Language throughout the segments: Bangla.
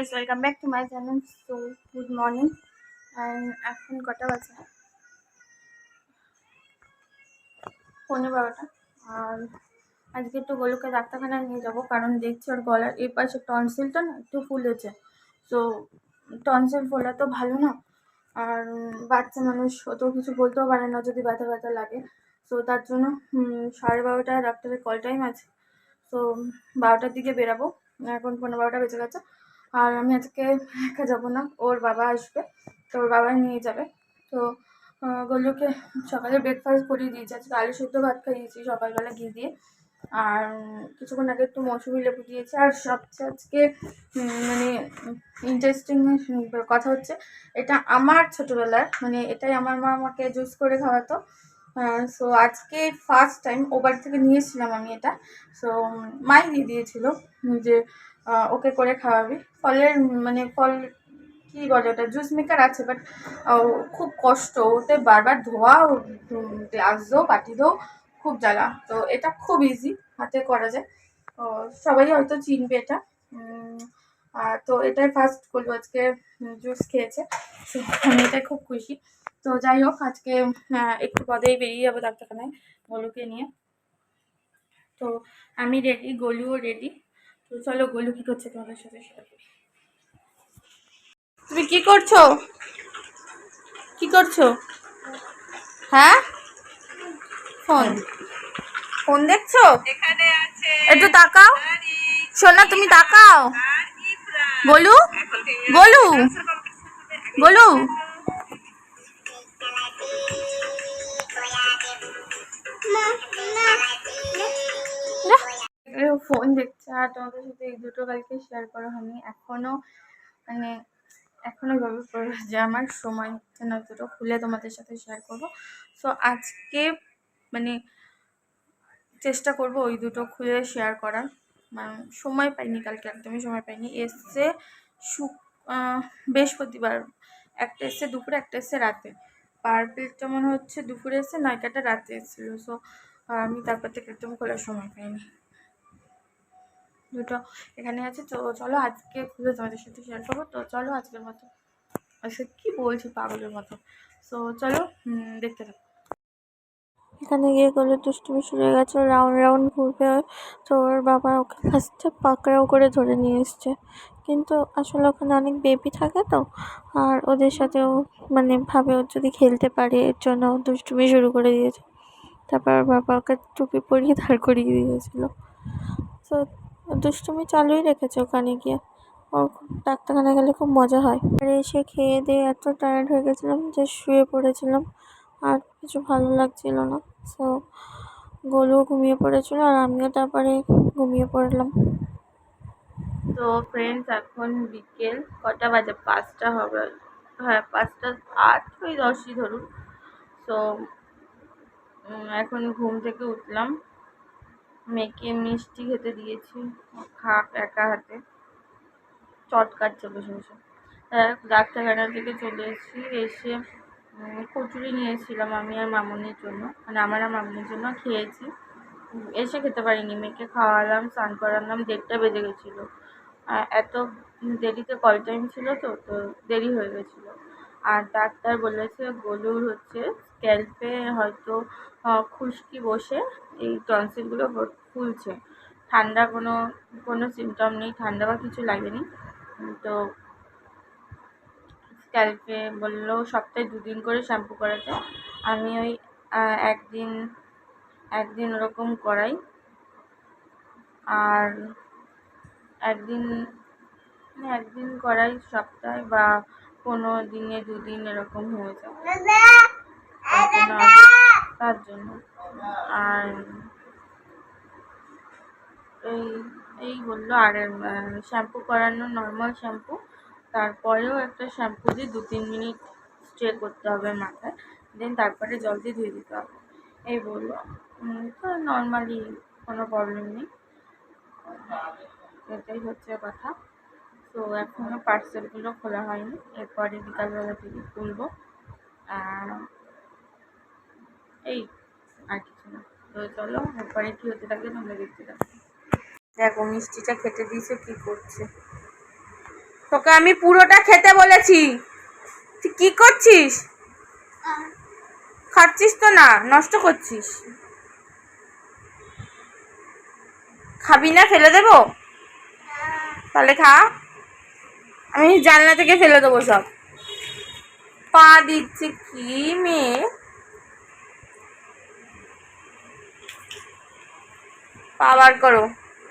Guys, welcome back to my channel. So good morning and এখন কটা বাজে 12:15 আর আজকে একটু গোলুকে ডাক্তারখানায় নিয়ে যাবো কারণ দেখছি ওর গলার এই পাশে টনসিলটা না একটু ফুলেছে। তো টনসিল ফোলা তো ভালো না, আর বাচ্চা মানুষ অত কিছু বলতেও পারে না যদি ব্যথা ব্যথা লাগে। তো তার জন্য 12:30 ডাক্তারের কল টাইম আছে। তো 12টার দিকে বেরাবো, এখন 12:15 বেজে গেছে। আর আমি আজকে একা যাবো না, ওর বাবা আসবে, তো ওর বাবা নিয়ে যাবে। তো গোলুকে সকালে ব্রেকফাস্ট করিয়ে দিয়েছি, আজকে আলু সেদ্ধ ভাত খাইয়েছি সকালবেলা ঘি দিয়ে, আর কিছুক্ষণ আগে একটু মৌসুমি লেবু দিয়েছি। আর সবচেয়ে আজকে মানে ইন্টারেস্টিং কথা হচ্ছে, এটা আমার ছোটোবেলার, মানে এটাই আমার মা আমাকে জুস করে খাওয়াতো। সো আজকে ফার্স্ট টাইম ও বাড়ি থেকে নিয়েছিলাম আমি এটা। সো মাই দিয়ে দিয়েছিল যে ওকে করে খাওয়াবি। ফলের মানে ফল কী বলে ওটা, জুস মেকার আছে, বাট খুব কষ্ট ওতে, বারবার ধোয়া, গ্লাস দো, বাটি দো, খুব জ্বালা। তো এটা খুব ইজি, হাতে করা যায়। সবাই হয়তো চিনবে এটা। তো এটাই ফার্স্ট করবো আজকে জুস খেয়েছে, আমি এটাই খুব খুশি। তো যাই হোক, আজকে একটু পরেই বেরিয়ে যাবো ডাক্তারখানায় গোলুকে নিয়ে। তো আমি রেডি, গোলুও রেডি। তো চলো গোলু কী করছে তোমাদের সাথে শেয়ার করি। তুমি কি করছো? কি করছো? হ্যাঁ, ফোন ফোন দেখছো? একটু তাকাও সোনা, তুমি তাকাও। গোলু, গোলু, গোলু, ফোন দেখছে। আর তোমাদের সাথে এই দুটো কালকে শেয়ার করা হয়নি এখনো, মানে এখনো ভাবে পড়ে যে আমার সময় হচ্ছে না দুটো খুলে তোমাদের সাথে শেয়ার করবো। সো আজকে মানে চেষ্টা করব ওই দুটো খুলে শেয়ার করার। সময় পাইনি কালকে, একদমই সময় পাইনি। এসছে বৃহস্পতিবার, একটা এসছে দুপুরে, একটা এসছে রাতে। পার প্লেটটা মনে হচ্ছে দুপুরে এসছে, নয়টাটা রাতে এসেছিলো। সো আমি তারপর থেকে একদম খোলার সময় পাইনি। দুটো এখানে আছে, তো চলো আজকে খুলে তোমাদের সাথে শেয়ার করবো। তো চলো আজকের মতো, আজকে কী বলছি পাগলের মতো। সো চলো দেখতে থাকো। এখানে গিয়ে গেলে দুষ্টুমি শুরু হয়ে গেছে, রাউন্ড রাউন্ড ঘুরবে। তো ওর বাবা ওকে ফার্স্টে পাকড়াও করে ধরে নিয়ে এসছে, কিন্তু আসলে ওখানে অনেক বেবি থাকে তো, আর ওদের সাথেও মানে ভাবে ও যদি খেলতে পারে, এর জন্য দুষ্টুমি শুরু করে দিয়েছে। তারপর ওর বাবা ওকে টুপি পরিয়ে দাঁড় করিয়ে দিয়েছিল। তো দুষ্টুমি চালুই রেখেছে ওখানে গিয়ে। ওর ডাক্তারখানা গেলে খুব মজা হয়। আর এসে খেয়ে দিয়ে এত টায়ার্ড হয়ে গেছিলাম যে শুয়ে পড়েছিলাম, আর কিছু ভালো লাগছিল না। সো গোলুও ঘুমিয়ে পড়েছিল আর আমিও তারপরে ঘুমিয়ে পড়লাম। তো ফ্রেন্ডস, এখন বিকেল কটা বাজে, 5টা হবে, হ্যাঁ 5:08, ওই 10ই ধরুন। তো এখন ঘুম থেকে উঠলাম, মেয়েকে মিষ্টি খেতে দিয়েছি, খাক একা হাতে, চট কাটছে বসে বসে। ডাক্তারখানা থেকে চলে এসেছি, এসে কচুরি নিয়েছিলাম আমি আর মামুনির জন্য, মানে আমার আর মামুনির জন্য, খেয়েছি। এসে খেতে পারিনি, মেয়েকে খাওয়ালাম, স্নান করালাম, 1:30টা বেজে গেছিলো। এত দেরিতে কল টাইম ছিল, তো দেরি হয়ে গেছিলো। আর ডাক্তার বলেছে গোলুর হচ্ছে স্ক্যাল্পে হয়তো খুশকি বসে এই টনসিলগুলো ফুলছে। ঠান্ডা কোনো সিমটম নেই, ঠান্ডা বা কিছু লাগেনি। তো স্ক্যাল্পে বললো সপ্তাহে 2 দিন করে শ্যাম্পু করাতে। আমি ওই একদিন ওরকম করাই, আর একদিন করাই সপ্তাহে, বা কোনো দিনে 2 দিন এরকম হয়ে যায়, তার জন্য। আর এই বললো, আর শ্যাম্পু করানো নর্মাল শ্যাম্পু, তারপরেও একটা শ্যাম্পু দিয়ে 2-3 মিনিট স্ট্রে করতে হবে মাথায়, দেন তারপরে জল দিয়ে ধুয়ে দিতে হবে, এই বললো। তো নর্মালি কোনো প্রবলেম নেই, এটাই হচ্ছে কথা। তো এখনও পার্সেলগুলো খোলা হয়নি, এরপরে বিকালবেলা থেকে খুলবো। এই আর কিছু না। তো চলো এরপরে কী হতে থাকে তোমরা দেখতে থাকো। দেখো মিষ্টিটা খেতে দিয়েছে, কী করছে। তোকে আমি পুরোটা খেতে বলেছি, তুই কি করছিস? খাচ্ছিস তো না, নষ্ট করছিস। খাবি না, ফেলে দেবো? তাহলে খা, আমি জানলা থেকে ফেলে দেবো সব। পা দিচ্ছে কি মেয়ে, পা বার করো,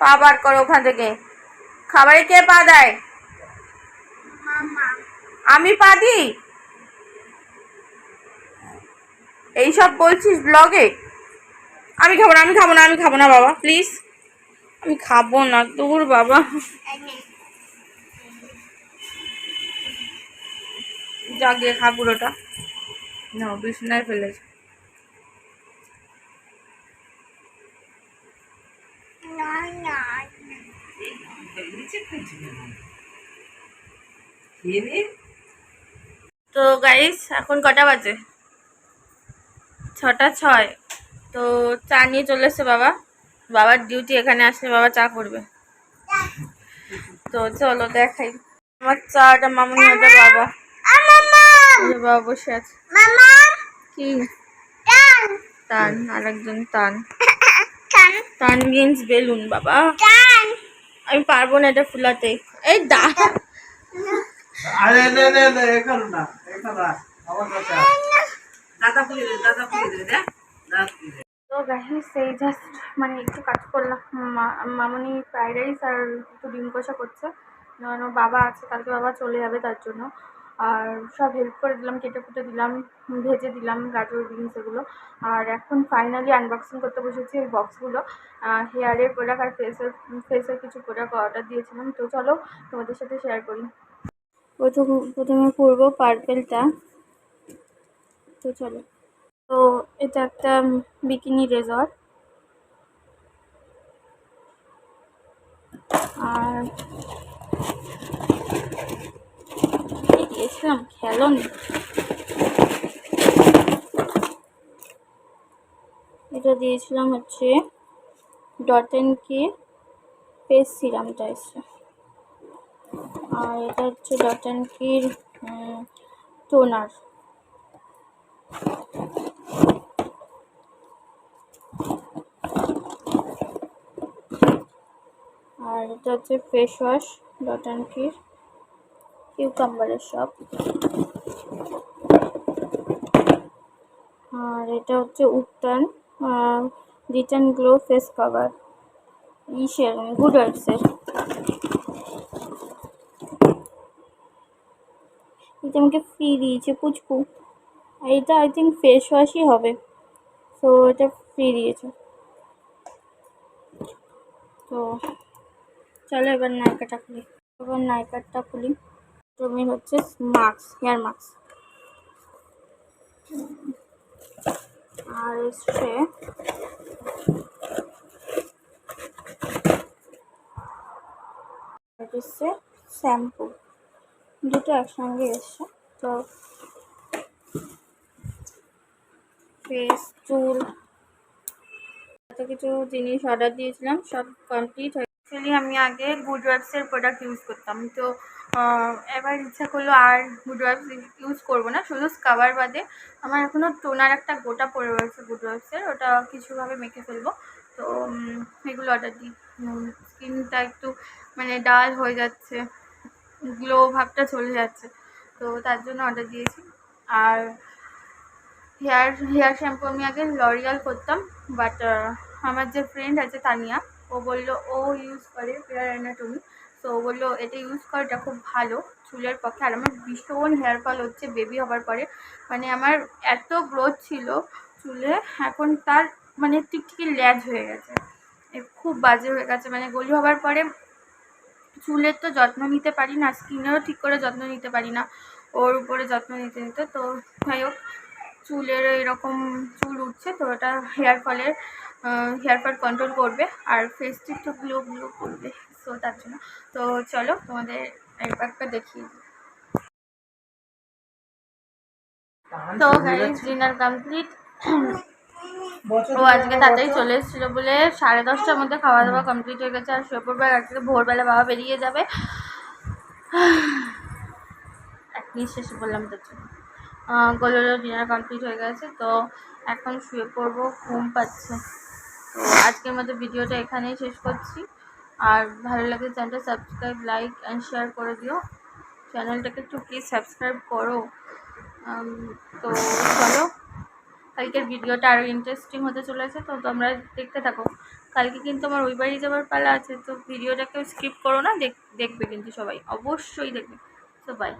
পা বার করো ওখান থেকে। খাবারে কে পা দেয়? আমি পা দিই? এইসব বলছিস ব্লগে? আমি খাবো না, আমি খাবো না, আমি খাবো না বাবা, প্লিজ আমি খাবো না, দূর বাবা। জাগিয়ে খা পুরোটা। না, বিছনায় ফেলেছে। তো গাইস, এখন কটা বাজে? 6:06। তো চা নিয়ে চলে এসছে বাবা। বাবার ডিউটি, এখানে আসলে বাবা চা করবে। তো চলো দেখাই আমার চাটা। মামুনি, ওটা বাবা। বাবা বসে আছে। কি টান? আর একজন টান। টান মিন্স বেলুন বাবা। আমি পারবো না এটা ফুলাতে। এই দা, আরে নে নে নে, এখানে না, এখানে আমার কাছে দাদা পুলি দে, দাদা পুলি দে, দাদা পুলি দে। তো গাইস সেই জাস্ট মানে একটু কাজ করলাম। মামুনি ফ্রাইড রাইস আর একটু ডিম কষা করছে, কারণ ওর বাবা আছে, কালকে বাবা চলে যাবে তার জন্য। আর সব হেল্প করে দিলাম, কেটে কুটে দিলাম, ভেজে দিলাম গাজর বিনস এগুলো। আর এখন ফাইনালি আনবক্সিং করতে বসেছি এই বক্সগুলো। হেয়ারের প্রোডাক্ট আর ফেসের কিছু প্রোডাক্ট অর্ডার দিয়েছিলাম। তো চলো তোমাদের সাথে শেয়ার করি। প্রথমে করবো পার্পেলটা। তো চলো। তো এটা একটা বিকিনি রেজর। আর দিয়েছিলাম খেলন, এটা দিয়েছিলাম হচ্ছে ডট এন্ড কি ফেস সিরামটা এসছে। আর এটা হচ্ছে ডট এন্ড কির টোনার। আর এটা হচ্ছে ফেস ওয়াশ ডট এন্ড কির কিউকাম্বারের সব। আর এটা হচ্ছে উপটান রিটার্ন গ্লো ফেস কভার ইসের গুড ওয়াইবসের। এটা আমাকে ফ্রি দিয়েছে পুচকু। এটা আই থিঙ্ক ফেস ওয়াশই হবে, তো এটা ফ্রি দিয়েছে। তো চলো এবার নাইকাটা খুলি। এবার নাইকাটা খুলি। তুমি হচ্ছে মাস্ক, হেয়ার মাস্ক। আর এসছে শ্যাম্পু, দুটো একসঙ্গে এসছে। তো ফেস, চুল, এত কিছু জিনিস অর্ডার দিয়েছিলাম, সব কমপ্লিট হয়ে। অ্যাকচুয়ালি আমি আগে গুড ওয়াইবসের প্রোডাক্ট ইউজ করতাম, তো এবার ইচ্ছা করলো আর গুড ওয়াইবস ইউজ করবো না, শুধু স্কাবার বাদে আমার এখনও টোনার একটা গোটা পড়ে রয়েছে গুড ওয়াইবসের, ওটা কিছুভাবে মেখে ফেলবো। তো এগুলো অর্ডার দিই। স্কিনটা একটু মানে ডাল হয়ে যাচ্ছে, গ্লো ভাবটা চলে যাচ্ছে, তো তার জন্য অর্ডার দিয়েছি। আর হেয়ার শ্যাম্পু আমি আগে লরিয়াল করতাম, বাট আমার যে ফ্রেন্ড আছে তানিয়া, ও বললো ও ইউজ করে ফেয়ার অ্যানাটমি, তো ও বললো এটা ইউজ করে, এটা খুব ভালো চুলের পক্ষে। আর আমার ভীষণ হেয়ার ফল হচ্ছে বেবি হবার পরে, মানে আমার এত গ্রোথ ছিল চুলে, এখন তার মানে টিকটিকি ল্যাজ হয়ে গেছে, খুব বাজে হয়ে গেছে। মানে গলি হবার পরে চুলের তো যত্ন নিতে পারি না, স্কিনেরও ঠিক করে যত্ন নিতে পারি না, ওর উপরে যত্ন নিতে নিতে। তো যাই হোক, চুলের এরকম চুল উঠছে, তো ওটা হেয়ার ফল কন্ট্রোল করবে আর ফেসটি একটু গ্লো গ্লো করবে, সো তার জন্য। তো চলো তোমাদের একবার দেখিয়ে দিই। তো গাইস, ডিনার কমপ্লিট। ও আজকে তাড়াতাড়ি চলে এসেছিলো বলে 10:30টার মধ্যে খাওয়া দাওয়া কমপ্লিট হয়ে গেছে। আর শুয়ে পড়বে, আজকে ভোরবেলা বাবা বেরিয়ে যাবে। এক নিঃশ্বাসে বললাম তার জন্য। গোলুরও ডিনার কমপ্লিট হয়ে গেছে, তো এখন শুয়ে পড়বো, ঘুম পাচ্ছে। তো আজকের মতো ভিডিওটা এখানেই শেষ করছি। আর ভালো লাগলে চ্যানেলটা সাবস্ক্রাইব, লাইক অ্যান্ড শেয়ার করে দিও। চ্যানেলটাকে একটু প্লিজ সাবস্ক্রাইব করো। তো চলো, কালকের ভিডিওটা আরও ইন্টারেস্টিং হতে চলেছে, তো তোমরা দেখতে থাকো। কালকে কিন্তু আমার ওই বাড়ি যাওয়ার পালা আছে, তো ভিডিওটা কেউ স্কিপ করো না, দেখবে কিন্তু সবাই, অবশ্যই দেখবে। তো বাই।